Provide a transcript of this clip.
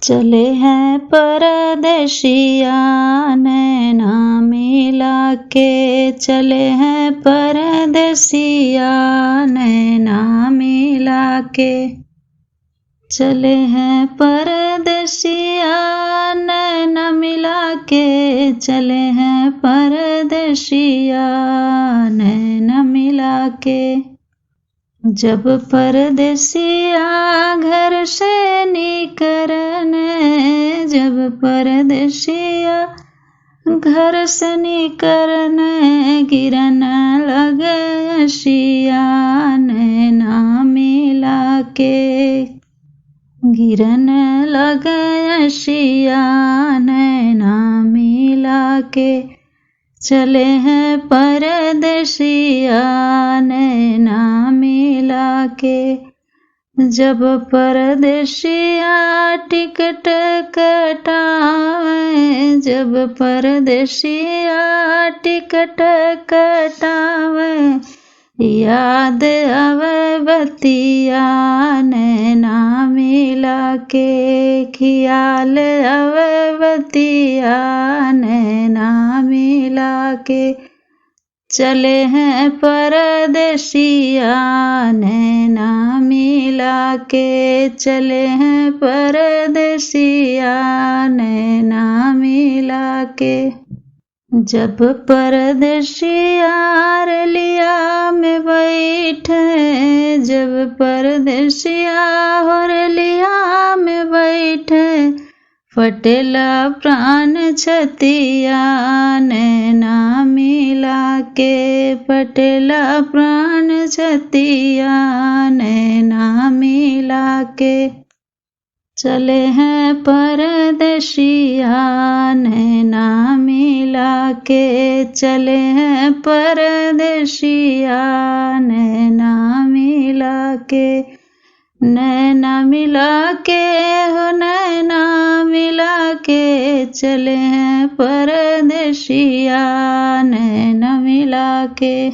चले हैं परदेशिया नैना मिला के, चले हैं परदेशिया नैना मिला के, चले हैं परदेशिया नैना मिला के, चले हैं परदेशिया नैना मिला के। जब परदेसिया घर से निकलने, जब परदेसिया घर से निकलने, गिरन लगे अशिया नैना मिला के, गिरन लगे अशिया नैना मिला के। चले हैं परदेसिया नैना मिला के। जब परदेसिया टिकट कटावे, जब परदेसिया टिकट कटावे, याद आवे बतिया नैना मिला के, ख्याल आवे बतिया नैना मिला के। चले हैं परदेसिया नैना मिला के, चले हैं परदेसिया नैना मिला के। जब परदेसिया रलिया में बैठे, जब परदेसिया रलिया में बैठे, फटेला प्राण छतिया नैना मिला के, फटेला प्राण छतिया नैना मिला के। चले हैं परदेसिया नैना मिला के, चले हैं परदेसिया नैना मिला के। नैना मिला के हो नैना मिला के, चले हैं परदेसिया नैना मिला के।